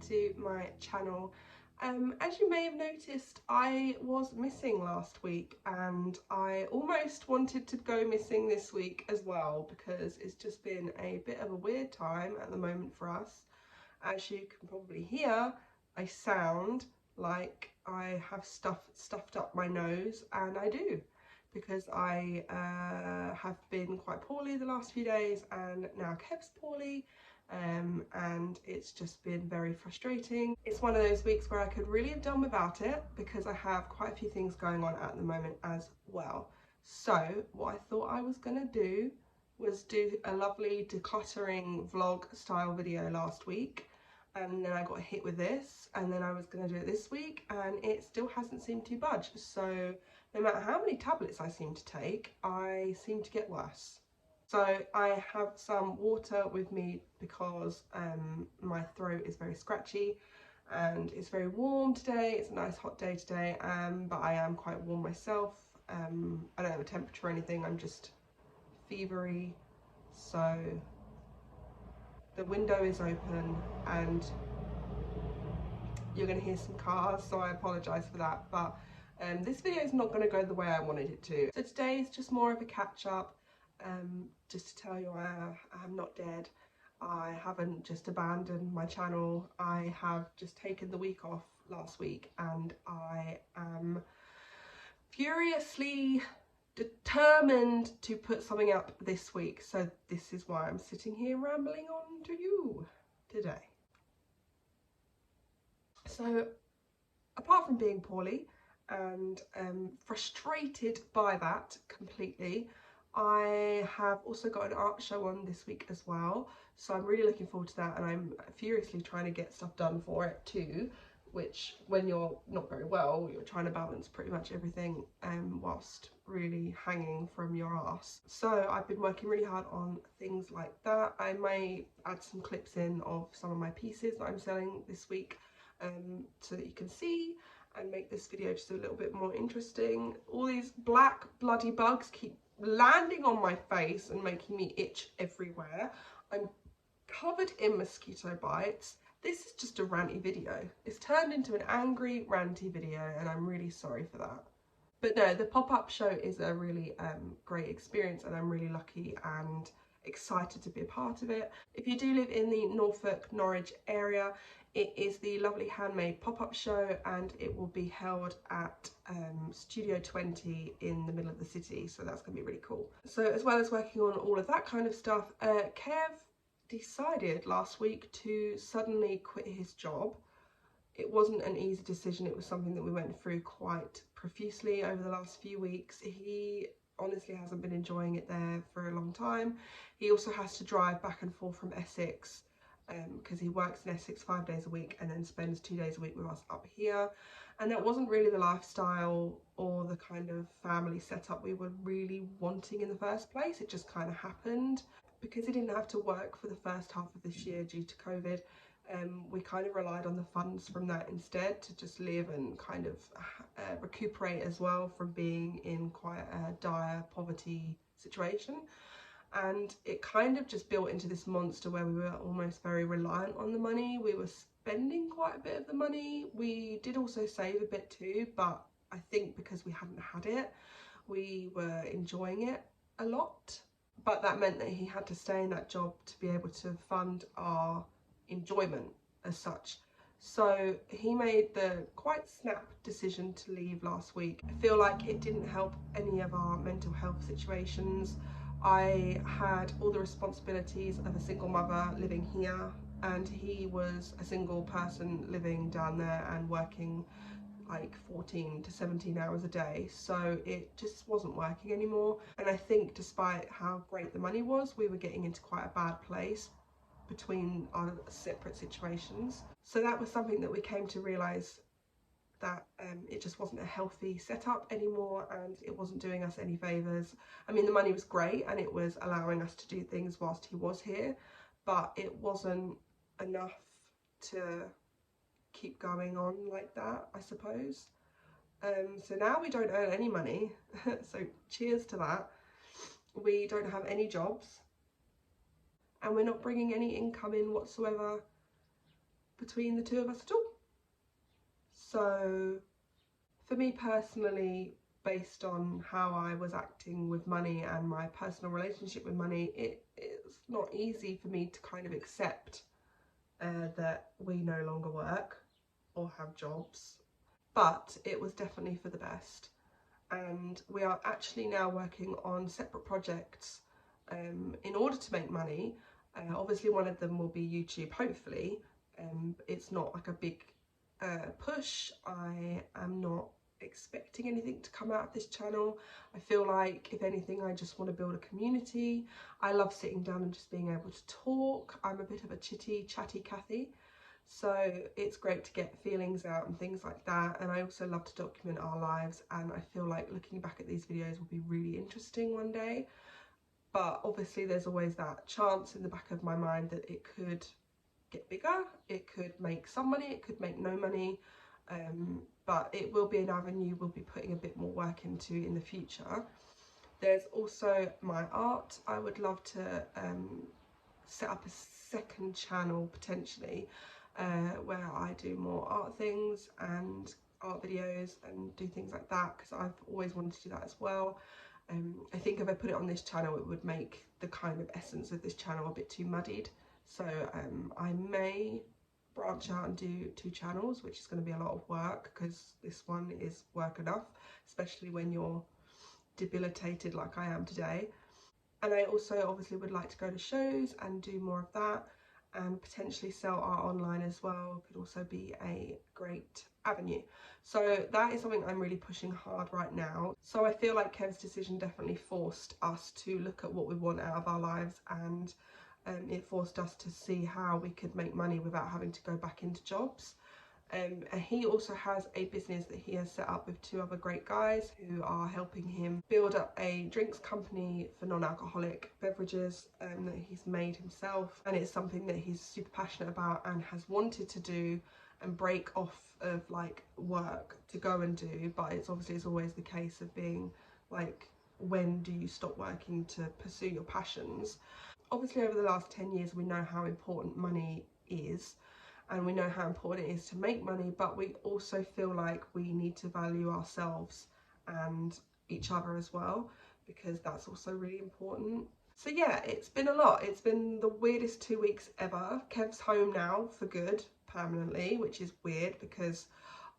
to my channel. As you may have noticed, I was missing last week and I almost wanted to go missing this week as well, because it's just been a bit of a weird time at the moment for us. As you can probably hear, I sound like I have stuffed up my nose, and I do, because I have been quite poorly the last few days, and now Kev's poorly, and it's just been very frustrating. It's one of those weeks where I could really have done without it, because I have quite a few things going on at the moment as well. So what I thought I was going to do was do a lovely decluttering vlog style video last week, and then I got hit with this, and then I was going to do it this week, and it still hasn't seemed to budge. So no matter how many tablets I seem to take, I seem to get worse. So I have some water with me because my throat is very scratchy, and it's very warm today. It's a nice hot day today, but I am quite warm myself. I don't have a temperature or anything, I'm just fevery. So the window is open and you're going to hear some cars, so I apologise for that, but this video is not going to go the way I wanted it to. So today is just more of a catch up, just to tell you I'm not dead. I haven't just abandoned my channel. I have just taken the week off last week, and I am furiously determined to put something up this week. So this is why I'm sitting here rambling on to you today. So apart from being poorly and frustrated by that completely, I have also got an art show on this week as well, so I'm really looking forward to that, and I'm furiously trying to get stuff done for it too, which when you're not very well, you're trying to balance pretty much everything whilst really hanging from your arse. So I've been working really hard on things like that. I may add some clips in of some of my pieces that I'm selling this week, so that you can see and make this video just a little bit more interesting. All these black bloody bugs keep landing on my face and making me itch everywhere. I'm covered in mosquito bites. This is just a ranty video. It's turned into an angry ranty video, and I'm really sorry for that. But no, the pop-up show is a really great experience, and I'm really lucky and excited to be a part of it. If you do live in the Norfolk, Norwich area, it is the lovely handmade pop-up show, and it will be held at Studio 20 in the middle of the city, so that's going to be really cool. So as well as working on all of that kind of stuff, Kev decided last week to suddenly quit his job. It wasn't an easy decision. It was something that we went through quite profusely over the last few weeks. He honestly hasn't been enjoying it there for a long time. He also has to drive back and forth from Essex, because he works in Essex 5 days a week and then spends 2 days a week with us up here, and that wasn't really the lifestyle or the kind of family setup we were really wanting in the first place. It just kind of happened because he didn't have to work for the first half of this year due to COVID. We kind of relied on the funds from that instead to just live and kind of recuperate as well from being in quite a dire poverty situation. And it kind of just built into this monster where we were almost very reliant on the money. We were spending quite a bit of the money. We did also save a bit too, but I think because we hadn't had it, we were enjoying it a lot. But that meant that he had to stay in that job to be able to fund our enjoyment as such. So he made the quite snap decision to leave last week. I feel like it didn't help any of our mental health situations. I had all the responsibilities of a single mother living here, and he was a single person living down there and working like 14 to 17 hours a day, so it just wasn't working anymore. And I think despite how great the money was, we were getting into quite a bad place between our separate situations. So that was something that we came to realise, that it just wasn't a healthy setup anymore, and it wasn't doing us any favours. I mean, the money was great and it was allowing us to do things whilst he was here, but it wasn't enough to keep going on like that, I suppose. So now we don't earn any money, so cheers to that. We don't have any jobs, and we're not bringing any income in whatsoever. between the two of us at all. So for me personally, based on how I was acting with money and my personal relationship with money, it's not easy for me to kind of accept that we no longer work or have jobs, but it was definitely for the best. And we are actually now working on separate projects in order to make money. Obviously one of them will be YouTube, hopefully. It's not like a big push. I am not expecting anything to come out of this channel. I feel like, if anything, I just want to build a community. I love sitting down and just being able to talk. I'm a bit of a chatty Cathy, so it's great to get feelings out and things like that. And I also love to document our lives, and I feel like looking back at these videos will be really interesting one day. But obviously there's always that chance in the back of my mind that it could get bigger, it could make some money, it could make no money, but it will be an avenue we'll be putting a bit more work into in the future. There's also my art. I would love to set up a second channel potentially, where I do more art things and art videos and do things like that, because I've always wanted to do that as well. I think if I put it on this channel, it would make the kind of essence of this channel a bit too muddied. So I may branch out and do 2 channels, which is going to be a lot of work, because this one is work enough, especially when you're debilitated like I am today. And I also obviously would like to go to shows and do more of that, and potentially sell art online as well. Could also be a great avenue. So that is something I'm really pushing hard right now. So I feel like Kev's decision definitely forced us to look at what we want out of our lives, and it forced us to see how we could make money without having to go back into jobs. And he also has a business that he has set up with 2 other great guys who are helping him build up a drinks company for non-alcoholic beverages that he's made himself, and it's something that he's super passionate about and has wanted to do and break off of like work to go and do. But it's always the case of being like, when do you stop working to pursue your passions? Obviously over the last 10 years we know how important money is, and we know how important it is to make money, but we also feel like we need to value ourselves and each other as well, because that's also really important. So yeah, it's been a lot. It's been the weirdest 2 weeks ever. Kev's home now for good, permanently, which is weird because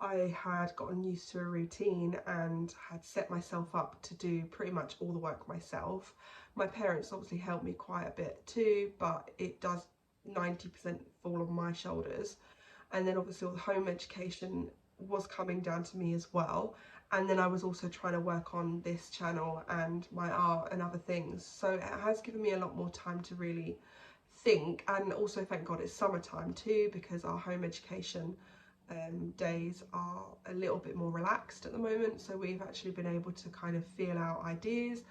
I had gotten used to a routine and had set myself up to do pretty much all the work myself. My parents obviously helped me quite a bit too, but it does 90% fall on my shoulders. And then obviously all the home education was coming down to me as well. And then I was also trying to work on this channel and my art and other things. So it has given me a lot more time to really think. And also thank God it's summertime too, because our home education days are a little bit more relaxed at the moment. So we've actually been able to kind of feel out ideas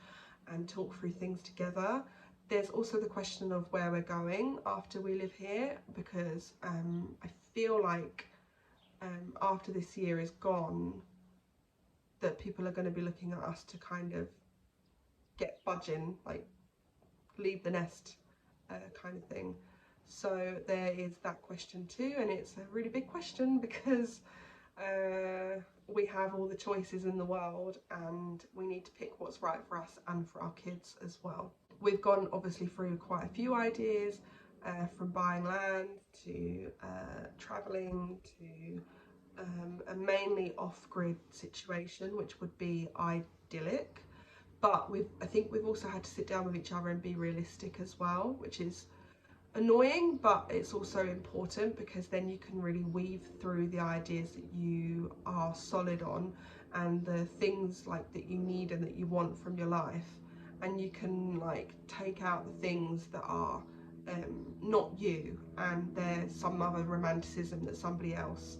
and talk through things together. There's also the question of where we're going after we live here, because I feel like after this year is gone, that people are going to be looking at us to kind of get budging, like leave the nest kind of thing. So there is that question too, and it's a really big question because we have all the choices in the world and we need to pick what's right for us and for our kids as well. We've gone obviously through quite a few ideas, from buying land to travelling to a mainly off-grid situation, which would be idyllic. But I think we've also had to sit down with each other and be realistic as well, which is annoying, but it's also important, because then you can really weave through the ideas that you are solid on and the things like that you need and that you want from your life, and you can like take out the things that are not you, and there's some other romanticism that somebody else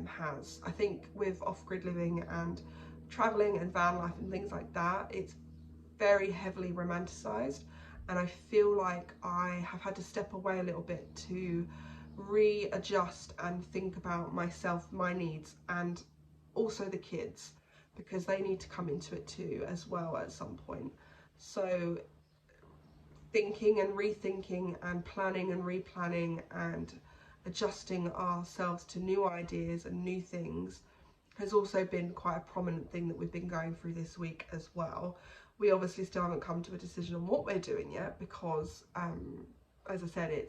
has. I think with off-grid living and traveling and van life and things like that, it's very heavily romanticized, and I feel like I have had to step away a little bit to readjust and think about myself, my needs, and also the kids, because they need to come into it too as well at some point. So thinking and rethinking and planning and replanning and adjusting ourselves to new ideas and new things has also been quite a prominent thing that we've been going through this week as well. We obviously still haven't come to a decision on what we're doing yet because, as I said,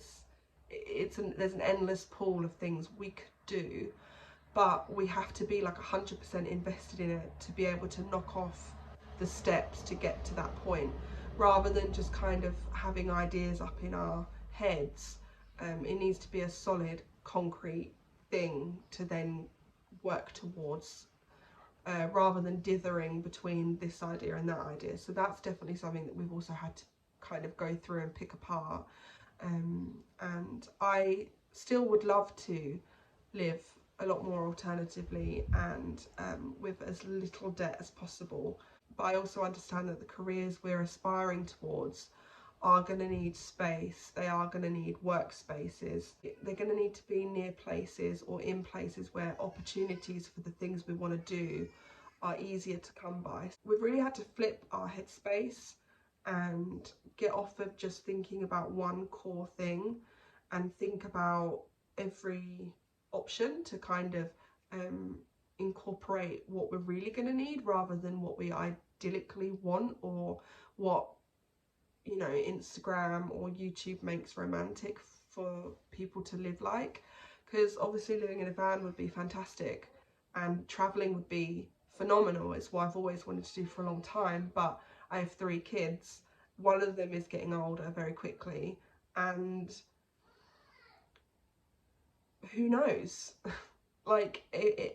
there's an endless pool of things we could do, but we have to be like 100% invested in it to be able to knock off the steps to get to that point, rather than just kind of having ideas up in our heads. It needs to be a solid, concrete thing to then work towards, rather than dithering between this idea and that idea. So that's definitely something that we've also had to kind of go through and pick apart. And I still would love to live a lot more alternatively and with as little debt as possible. But I also understand that the careers we're aspiring towards are going to need space. They are going to need workspaces. They're going to need to be near places or in places where opportunities for the things we want to do are easier to come by. We've really had to flip our headspace and get off of just thinking about one core thing and think about every option to kind of incorporate what we're really going to need, rather than what we idyllically want or what, you know, Instagram or YouTube makes romantic for people to live like. Because obviously living in a van would be fantastic and traveling would be phenomenal. It's what I've always wanted to do for a long time, but I have 3 kids. One of them is getting older very quickly, and who knows? Like,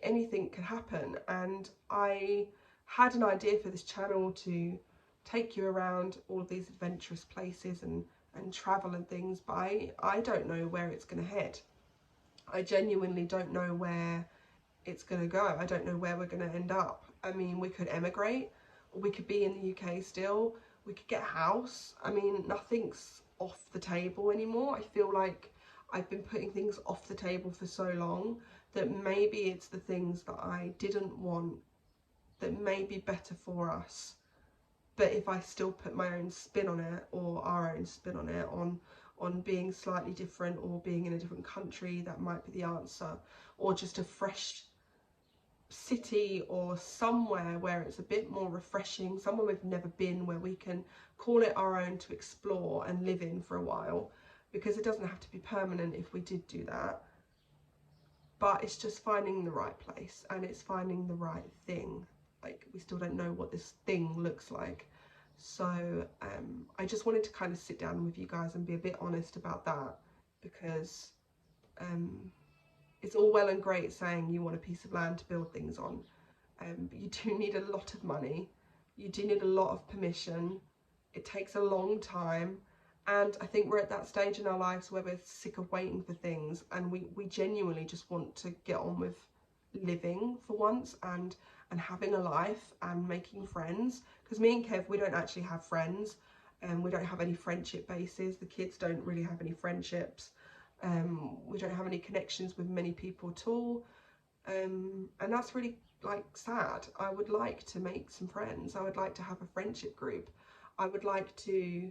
anything could happen. And I had an idea for this channel to take you around all of these adventurous places and travel and things, but I don't know where it's going to head. I genuinely don't know where it's going to go. I don't know where we're going to end up. I mean, we could emigrate, or we could be in the UK still. We could get a house. I mean, nothing's off the table anymore. I feel like I've been putting things off the table for so long that maybe it's the things that I didn't want that may be better for us. But if I still put my own spin on it, or our own spin on it, on being slightly different or being in a different country, that might be the answer. Or just a fresh city or somewhere where it's a bit more refreshing, somewhere we've never been, where we can call it our own to explore and live in for a while. Because it doesn't have to be permanent if we did do that. But it's just finding the right place, and it's finding the right thing. Like, we still don't know what this thing looks like. So I just wanted to kind of sit down with you guys and be a bit honest about that, because it's all well and great saying you want a piece of land to build things on, but you do need a lot of money. You do need a lot of permission. It takes a long time. And I think we're at that stage in our lives where we're sick of waiting for things, and we genuinely just want to get on with living for once and having a life and making friends. Because me and Kev, we don't actually have friends, and we don't have any friendship bases. The kids don't really have any friendships. We don't have any connections with many people at all, and that's really, like, sad. I would like to make some friends. I would like to have a friendship group. I would like to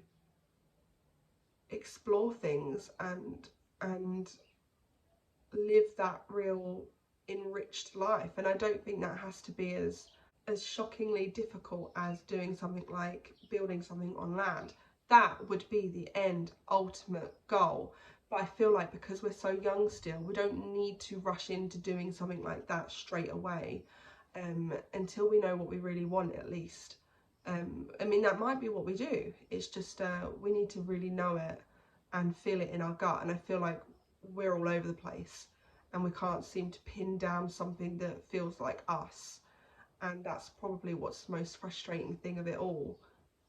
explore things and live that real enriched life. And I don't think that has to be as shockingly difficult as doing something like building something on land. That would be the end ultimate goal. But I feel like because we're so young still, we don't need to rush into doing something like that straight away, until we know what we really want, at least. I mean, that might be what we do. It's just we need to really know it and feel it in our gut. And I feel like we're all over the place and we can't seem to pin down something that feels like us. And that's probably what's the most frustrating thing of it all.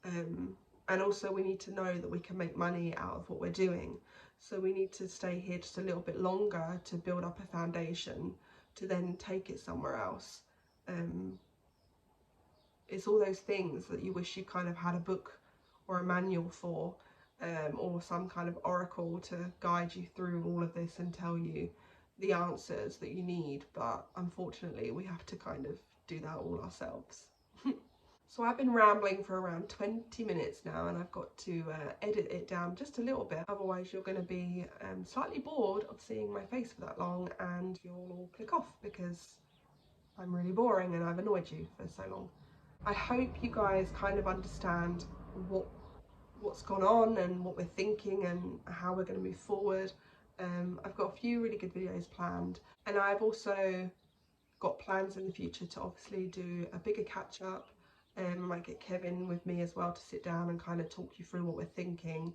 And also we need to know that we can make money out of what we're doing. So we need to stay here just a little bit longer to build up a foundation to then take it somewhere else. It's all those things that you wish you kind of had a book or a manual for, or some kind of oracle to guide you through all of this and tell you the answers that you need. But unfortunately we have to kind of do that all ourselves. So I've been rambling for around 20 minutes now, and I've got to edit it down just a little bit. Otherwise you're going to be slightly bored of seeing my face for that long, and you'll all click off because I'm really boring and I've annoyed you for so long. I hope you guys kind of understand what's gone on and what we're thinking and how we're going to move forward. I've got a few really good videos planned, and I've also got plans in the future to obviously do a bigger catch up. I might get Kevin with me as well to sit down and kind of talk you through what we're thinking.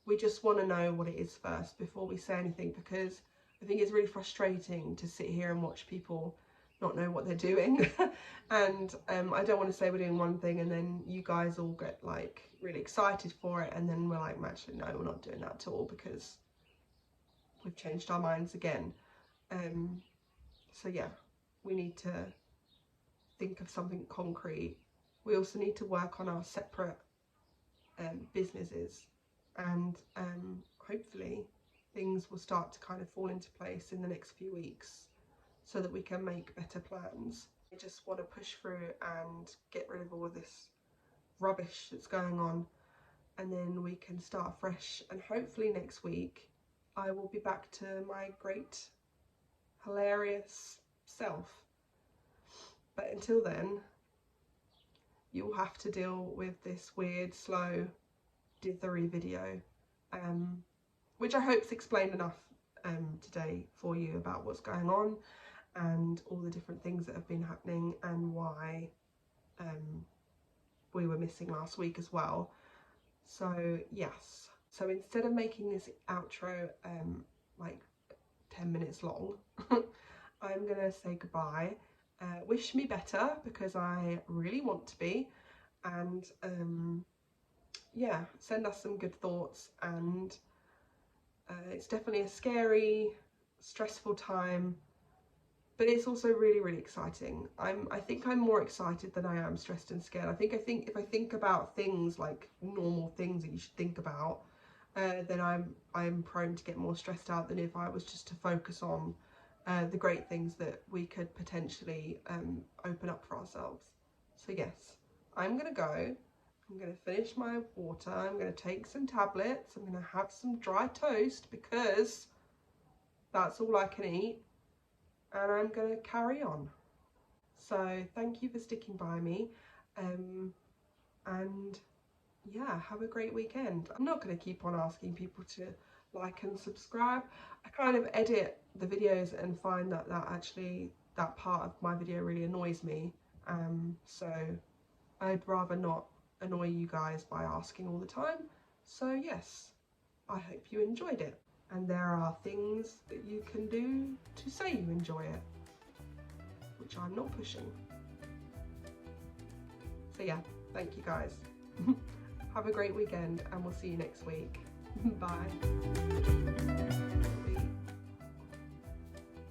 We just want to know what it is first before we say anything, because I think it's really frustrating to sit here and watch people not know what they're doing. And I don't want to say we're doing one thing and then you guys all get like really excited for it, and then we're like, actually no, we're not doing that at all because we've changed our minds again. So yeah, we need to think of something concrete. We also need to work on our separate businesses, and hopefully things will start to kind of fall into place in the next few weeks so that we can make better plans. I just want to push through and get rid of all of this rubbish that's going on, and then we can start fresh, and hopefully next week I will be back to my great hilarious self. But until then, you'll have to deal with this weird, slow, dithery video, which I hope's explained enough today for you about what's going on and all the different things that have been happening and why we were missing last week as well. So yes, so instead of making this outro like 10 minutes long, I'm gonna say goodbye. Wish me better, because I really want to be, and yeah, send us some good thoughts. And it's definitely a scary, stressful time, but it's also really, really exciting. I think I'm more excited than I am stressed and scared. I think if I think about things like normal things that you should think about, then I'm prone to get more stressed out than if I was just to focus on the great things that we could potentially open up for ourselves. So yes, I'm gonna go. I'm gonna finish my water. I'm gonna take some tablets. I'm gonna have some dry toast because that's all I can eat, and I'm gonna carry on. So thank you for sticking by me, and yeah, have a great weekend. I'm not going to keep on asking people to like and subscribe. I kind of edit the videos and find that that part of my video really annoys me, so I'd rather not annoy you guys by asking all the time. So yes, I hope you enjoyed it, and there are things that you can do to say you enjoy it, which I'm not pushing. So yeah, thank you guys. Have a great weekend, and we'll see you next week. Bye.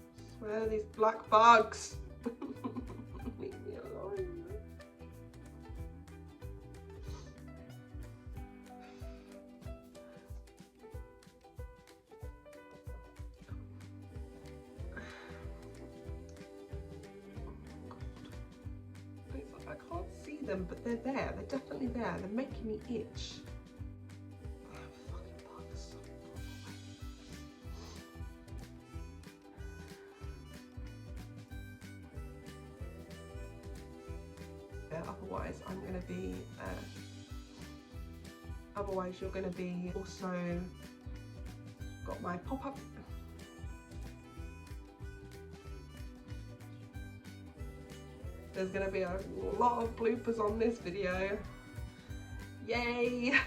I swear, these black bugs. Leave me alone. I can't see them, but they're there. They're definitely there. They're making me itch. Oh, fucking bugs. Yeah, otherwise I'm gonna be otherwise you're gonna be also got my pop-up. There's going to be a lot of bloopers on this video. Yay!